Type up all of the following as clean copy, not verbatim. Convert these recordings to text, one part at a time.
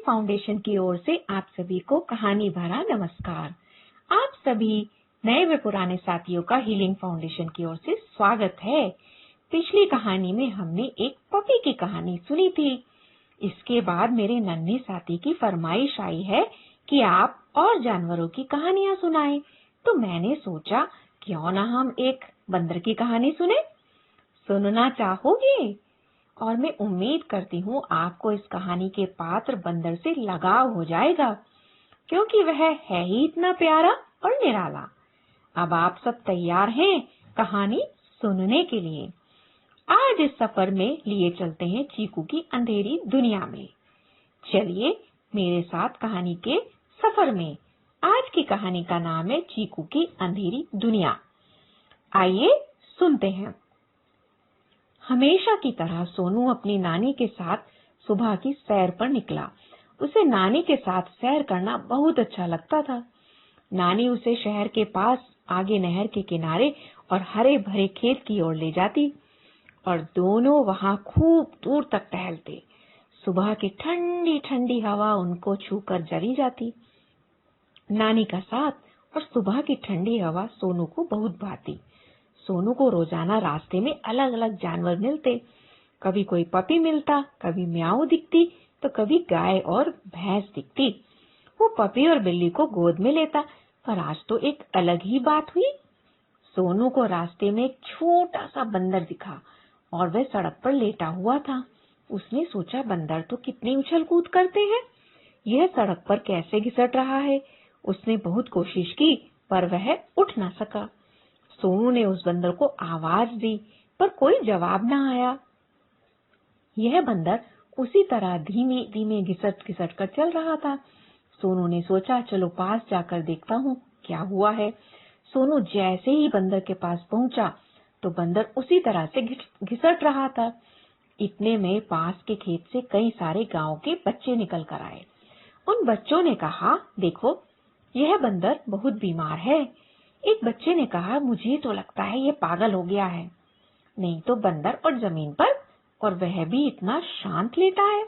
Foundation की ओर से आप सभी को कहानी भरा नमस्कार। आप सभी नए व पुराने साथियों का हीलिंग फाउंडेशन की ओर से स्वागत है। पिछली कहानी में हमने एक पपी की कहानी सुनी थी। इसके बाद मेरे नन्हे साथी की फरमाइश आई है कि आप और जानवरों की कहानियां सुनाएं, तो मैंने सोचा क्यों ना हम एक बंदर की कहानी सुने। सुनना चाहोगे? और मैं उम्मीद करती हूँ आपको इस कहानी के पात्र बंदर से लगाव हो जाएगा, क्योंकि वह है ही इतना प्यारा और निराला। अब आप सब तैयार हैं कहानी सुनने के लिए? आज इस सफर में लिए चलते हैं चीकू की अंधेरी दुनिया में। चलिए मेरे साथ कहानी के सफर में। आज की कहानी का नाम है चीकू की अंधेरी दुनिया। आइए सुनते हैं। हमेशा की तरह सोनू अपनी नानी के साथ सुबह की सैर पर निकला। उसे नानी के साथ सैर करना बहुत अच्छा लगता था। नानी उसे शहर के पास आगे नहर के किनारे और हरे भरे खेत की ओर ले जाती और दोनों वहां खूब दूर तक टहलते। सुबह की ठंडी ठंडी हवा उनको छूकर जली जाती। नानी का साथ और सुबह की ठंडी हवा सोनू को बहुत भाती। सोनू को रोजाना रास्ते में अलग अलग जानवर मिलते। कभी कोई पपी मिलता, कभी म्याऊ दिखती, तो कभी गाय और भैंस दिखती। वो पपी और बिल्ली को गोद में लेता, पर आज तो एक अलग ही बात हुई। सोनू को रास्ते में एक छोटा सा बंदर दिखा और वह सड़क पर लेटा हुआ था। उसने सोचा, बंदर तो कितनी उछल कूद करते हैं, यह सड़क पर कैसे घिसट रहा है। उसने बहुत कोशिश की, पर वह उठ न सका। सोनू ने उस बंदर को आवाज दी, पर कोई जवाब न आया। यह बंदर उसी तरह धीमे धीमे घिसट घिसट कर चल रहा था। सोनू ने सोचा, चलो पास जाकर देखता हूँ क्या हुआ है। सोनू जैसे ही बंदर के पास पहुंचा तो बंदर उसी तरह से घिसट रहा था। इतने में पास के खेत से कई सारे गांव के बच्चे निकल कर आए। उन बच्चों ने कहा, देखो यह बंदर बहुत बीमार है। एक बच्चे ने कहा, मुझे तो लगता है ये पागल हो गया है। नहीं तो बंदर और जमीन पर, और वह भी इतना शांत लेटा है।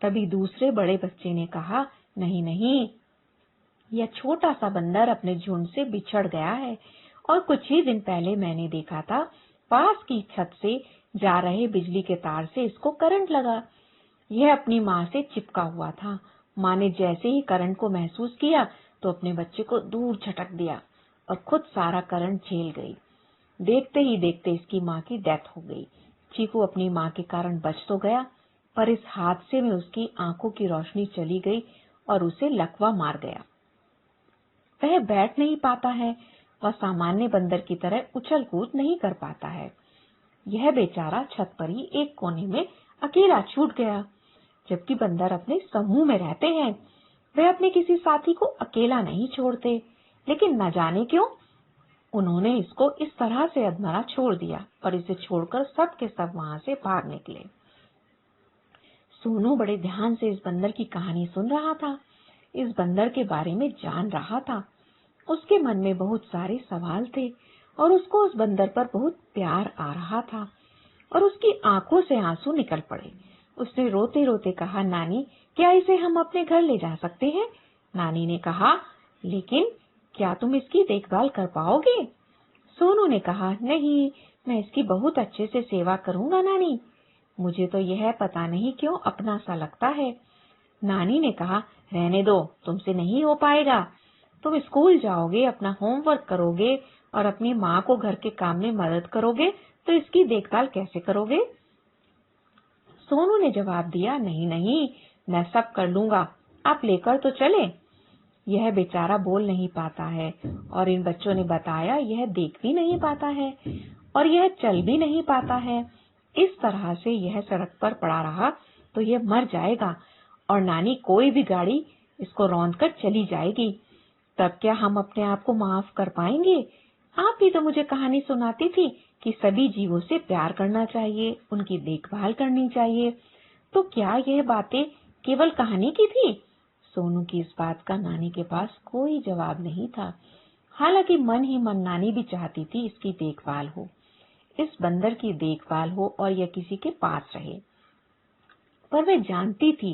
तभी दूसरे बड़े बच्चे ने कहा, नहीं नहीं, यह छोटा सा बंदर अपने झुंड से बिछड़ गया है और कुछ ही दिन पहले मैंने देखा था पास की छत से जा रहे बिजली के तार से इसको करंट लगा। यह अपनी माँ से चिपका हुआ था। माँ ने जैसे ही करंट को महसूस किया तो अपने बच्चे को दूर झटक दिया और खुद सारा करंट झेल गई। देखते ही देखते इसकी माँ की डेथ हो गई। चीकू अपनी माँ के कारण बच तो गया, पर इस हादसे में उसकी आंखों की रोशनी चली गई और उसे लकवा मार गया। वह बैठ नहीं पाता है, वह सामान्य बंदर की तरह उछल कूद नहीं कर पाता है। यह बेचारा छत पर ही एक कोने में अकेला छूट गया। जबकि बंदर अपने समूह में रहते हैं, वे अपने किसी साथी को अकेला नहीं छोड़ते, लेकिन न जाने क्यों उन्होंने इसको इस तरह से अधमरा छोड़ दिया और इसे छोड़कर सब के सब वहां से भाग निकले। सोनू बड़े ध्यान से इस बंदर की कहानी सुन रहा था, इस बंदर के बारे में जान रहा था। उसके मन में बहुत सारे सवाल थे और उसको उस बंदर पर बहुत प्यार आ रहा था और उसकी आंखों से आंसू निकल पड़े। उसने रोते रोते कहा, नानी क्या इसे हम अपने घर ले जा सकते हैं? नानी ने कहा, लेकिन क्या तुम इसकी देखभाल कर पाओगे? सोनू ने कहा, नहीं, मैं इसकी बहुत अच्छे से सेवा करूंगा नानी। मुझे तो यह पता नहीं क्यों अपना सा लगता है। नानी ने कहा, रहने दो, तुमसे नहीं हो पाएगा। तुम स्कूल जाओगे, अपना होमवर्क करोगे और अपनी माँ को घर के काम में मदद करोगे, तो इसकी देखभाल कैसे करोगे? सोनू ने जवाब दिया, नहीं नहीं, मैं सब कर लूंगा, आप लेकर तो चले। यह बेचारा बोल नहीं पाता है और इन बच्चों ने बताया यह देख भी नहीं पाता है और यह चल भी नहीं पाता है। इस तरह से यह सड़क पर पड़ा रहा तो यह मर जाएगा और नानी कोई भी गाड़ी इसको रौंद कर चली जाएगी। तब क्या हम अपने आप को माफ कर पाएंगे? आप ही तो मुझे कहानी सुनाती थी कि सभी जीवों से प्यार करना चाहिए, उनकी देखभाल करनी चाहिए। तो क्या यह बातें केवल कहानी की थी? सोनू की इस बात का नानी के पास कोई जवाब नहीं था। हालांकि मन ही मन नानी भी चाहती थी इसकी देखभाल हो, इस बंदर की देखभाल हो और यह किसी के पास रहे। पर वह जानती थी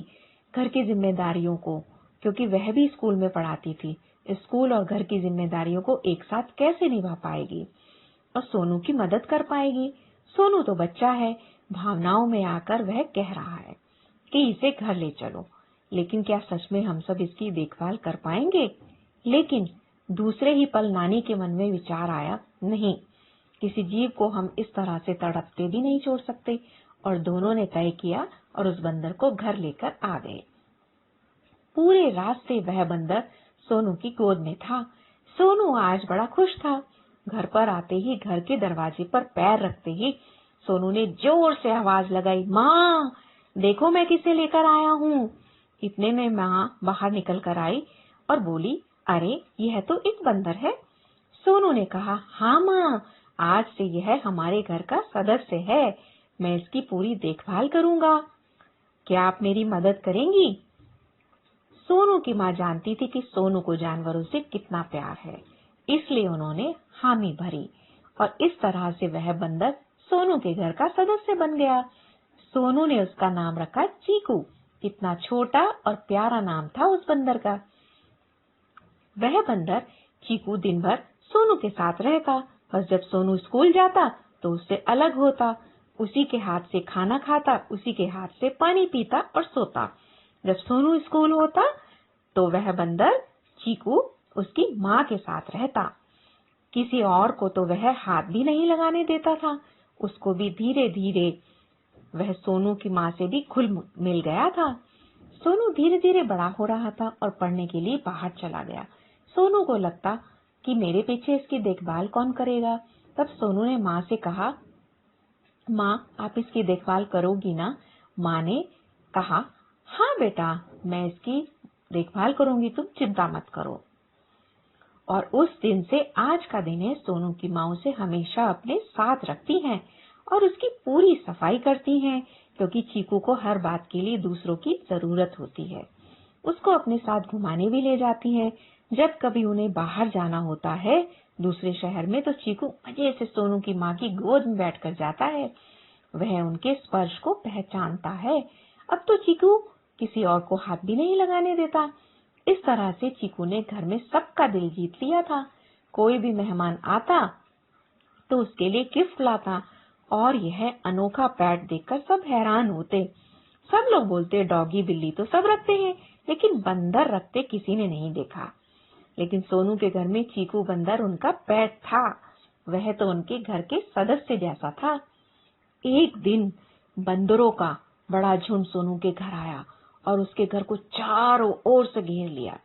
घर की जिम्मेदारियों को, क्योंकि वह भी स्कूल में पढ़ाती थी, स्कूल और घर की जिम्मेदारियों को एक साथ कैसे निभा पाएगी और सोनू की मदद कर पाएगी। सोनू तो बच्चा है। भावनाओं में आकर वह कह रहा है कि इसे घर ले चलो, लेकिन क्या सच में हम सब इसकी देखभाल कर पाएंगे? लेकिन दूसरे ही पल नानी के मन में विचार आया, नहीं, किसी जीव को हम इस तरह से तड़पते भी नहीं छोड़ सकते। और दोनों ने तय किया और उस बंदर को घर लेकर आ गए। पूरे रास्ते वह बंदर सोनू की गोद में था। सोनू आज बड़ा खुश था। घर पर आते ही, घर के दरवाजे पर पैर रखते ही सोनू ने जोर से आवाज लगाई, माँ देखो मैं किसे लेकर आया हूँ। इतने में माँ बाहर निकल कर आई और बोली, अरे यह तो एक बंदर है। सोनू ने कहा, हाँ माँ, आज से यह हमारे घर का सदस्य है। मैं इसकी पूरी देखभाल करूंगा। क्या आप मेरी मदद करेंगी? सोनू की माँ जानती थी कि सोनू को जानवरों से कितना प्यार है, इसलिए उन्होंने हामी भरी और इस तरह से वह बंदर सोनू के घर का सदस्य बन गया। सोनू ने उसका नाम रखा चीकू। कितना छोटा और प्यारा नाम था उस बंदर का। वह बंदर चीकू दिन भर सोनू के साथ रहता, बस जब सोनू स्कूल जाता तो उससे अलग होता, उसी के हाथ से खाना खाता, उसी के हाथ से पानी पीता और सोता। जब सोनू स्कूल होता तो वह बंदर चीकू उसकी माँ के साथ रहता। किसी और को तो वह हाथ भी नहीं लगाने देता था। उसको भी धीरे धीरे वह सोनू की माँ से भी घुल मिल गया था। सोनू धीरे धीरे बड़ा हो रहा था और पढ़ने के लिए बाहर चला गया। सोनू को लगता कि मेरे पीछे इसकी देखभाल कौन करेगा। तब सोनू ने माँ से कहा, माँ आप इसकी देखभाल करोगी ना? माँ ने कहा, हाँ बेटा, मैं इसकी देखभाल करूंगी, तुम चिंता मत करो। और उस दिन से आज का दिन है, सोनू की माँ उसे हमेशा अपने साथ रखती हैं और उसकी पूरी सफाई करती हैं, क्योंकि चीकू को हर बात के लिए दूसरों की जरूरत होती है। उसको अपने साथ घुमाने भी ले जाती हैं। जब कभी उन्हें बाहर जाना होता है दूसरे शहर में, तो चीकू मजे से सोनू की माँ की गोद में बैठकर जाता है। वह उनके स्पर्श को पहचानता है। अब तो चीकू किसी और को हाथ भी नहीं लगाने देता। इस तरह से चीकू ने घर में सबका दिल जीत लिया था। कोई भी मेहमान आता तो उसके लिए गिफ्ट लाता और यह अनोखा पेट देखकर सब हैरान होते। सब लोग बोलते, डॉगी बिल्ली तो सब रखते हैं, लेकिन बंदर रखते किसी ने नहीं देखा। लेकिन सोनू के घर में चीकू बंदर उनका पेट था। वह तो उनके घर के सदस्य जैसा था। एक दिन बंदरों का बड़ा झुंड सोनू के घर आया और उसके घर को चारों ओर से घेर लिया।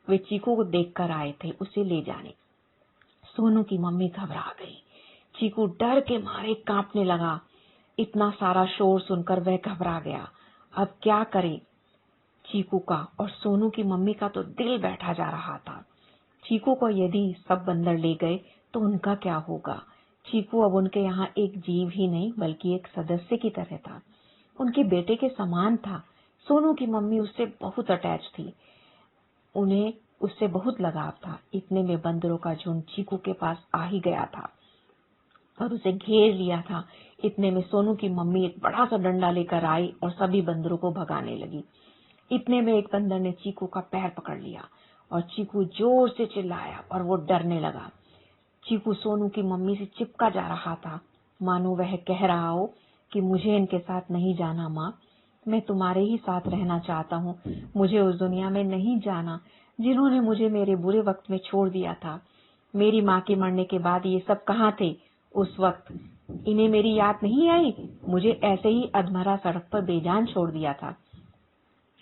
वे चीकू को देखकर आए थे उसे ले जाने। सोनू की मम्मी घबरा गई। चीकू डर के मारे कांपने लगा। इतना सारा शोर सुनकर वह घबरा गया। अब क्या करे? चीकू का और सोनू की मम्मी का तो दिल बैठा जा रहा था। चीकू को यदि सब बंदर ले गए तो उनका क्या होगा? चीकू अब उनके यहाँ एक जीव ही नहीं बल्कि एक सदस्य की तरह था। उनके बेटे के समान था। सोनू की मम्मी उससे बहुत अटैच थी। उन्हें उससे बहुत लगाव था। इतने में बंदरों का झुंड चीकू के पास आ ही गया था और उसे घेर लिया था। इतने में सोनू की मम्मी एक बड़ा सा डंडा लेकर आई और सभी बंदरों को भगाने लगी। इतने में एक बंदर ने चीकू का पैर पकड़ लिया और चीकू जोर से चिल्लाया और वो डरने लगा। चीकू सोनू की मम्मी से चिपका जा रहा था, मानो वह कह रहा हो कि मुझे इनके साथ नहीं जाना माँ, मैं तुम्हारे ही साथ रहना चाहता हूँ। मुझे उस दुनिया में नहीं जाना जिन्होंने मुझे मेरे बुरे वक्त में छोड़ दिया था। मेरी माँ के मरने के बाद ये सब कहाँ थे उस वक्त? इन्हें मेरी याद नहीं आई? मुझे ऐसे ही अधमरा सड़क पर बेजान छोड़ दिया था।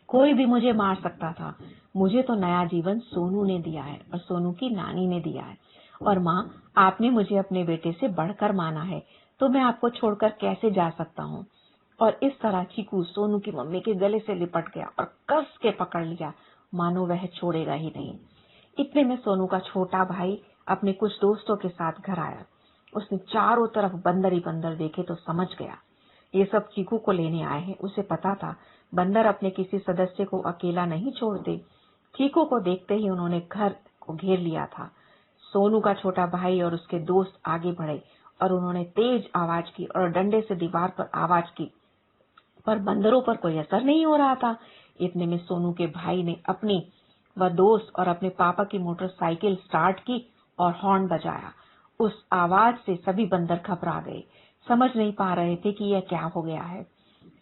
कोई भी मुझे मार सकता था। मुझे तो नया जीवन सोनू ने दिया है और सोनू की नानी ने दिया है। और माँ, आपने मुझे अपने बेटे से बढ़कर माना है, तो मैं आपको छोड़कर कैसे जा सकता हूँ? और इस तरह चीकू सोनू की मम्मी के गले से लिपट गया और कस के पकड़ लिया, मानो वह छोड़ेगा ही नहीं। इतने में सोनू का छोटा भाई अपने कुछ दोस्तों के साथ घर आया। उसने चारों तरफ बंदर ही बंदर देखे तो समझ गया ये सब चीकू को लेने आए हैं। उसे पता था बंदर अपने किसी सदस्य को अकेला नहीं छोड़ते। चीकू को देखते ही उन्होंने घर को घेर लिया था। सोनू का छोटा भाई और उसके दोस्त आगे बढ़े और उन्होंने तेज आवाज की और डंडे से दीवार पर आवाज की, पर बंदरों पर कोई असर नहीं हो रहा था। इतने में सोनू के भाई ने अपनी व दोस्त और अपने पापा की मोटरसाइकिल स्टार्ट की और हॉर्न बजाया। उस आवाज से सभी बंदर घबरा गए, समझ नहीं पा रहे थे कि यह क्या हो गया है।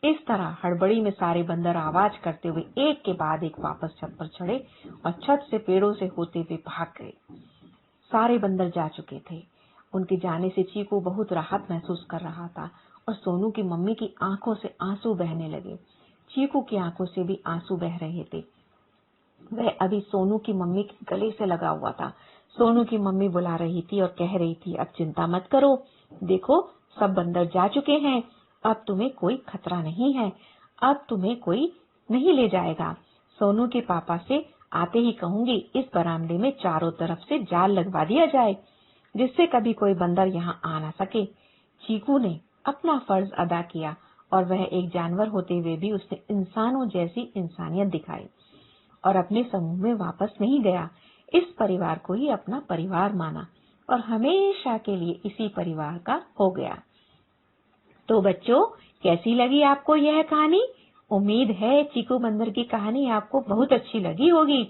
इस तरह हड़बड़ी में सारे बंदर आवाज करते हुए एक के बाद एक वापस छत पर चढ़े और छत से पेड़ों से होते हुए भाग गए। सारे बंदर जा चुके थे। उनके जाने से चीकू बहुत राहत महसूस कर रहा था और सोनू की मम्मी की आंखों से आंसू बहने लगे। चीकू की आंखों से भी आंसू बह रहे थे। वह अभी सोनू की मम्मी के गले से लगा हुआ था। सोनू की मम्मी बुला रही थी और कह रही थी, अब चिंता मत करो, देखो सब बंदर जा चुके हैं, अब तुम्हें कोई खतरा नहीं है, अब तुम्हें कोई नहीं ले जाएगा। सोनू के पापा से आते ही कहूंगी इस बरामदे में चारों तरफ से जाल लगवा दिया जाए, जिससे कभी कोई बंदर यहाँ आ ना सके। चीकू ने अपना फर्ज अदा किया और वह एक जानवर होते हुए भी उसने इंसानों जैसी इंसानियत दिखाई और अपने समूह में वापस नहीं गया। इस परिवार को ही अपना परिवार माना और हमेशा के लिए इसी परिवार का हो गया। तो बच्चों, कैसी लगी आपको यह कहानी? उम्मीद है चीकू बंदर की कहानी आपको बहुत अच्छी लगी होगी।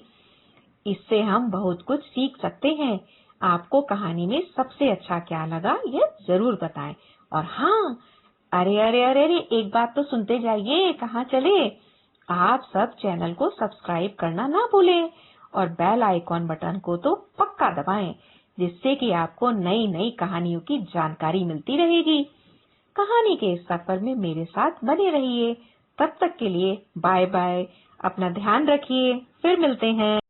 इससे हम बहुत कुछ सीख सकते हैं। आपको कहानी में सबसे अच्छा क्या लगा यह जरूर बताएं। और हाँ, अरे अरे अरे अरे एक बात तो सुनते जाइए, कहाँ चले? आप सब चैनल को सब्सक्राइब करना ना भूलें और बेल आइकॉन बटन को तो पक्का दबाएं, जिससे कि आपको नई नई कहानियों की जानकारी मिलती रहेगी। कहानी के इस सफर में मेरे साथ बने रहिए। तब तक के लिए बाय बाय। अपना ध्यान रखिए, फिर मिलते हैं।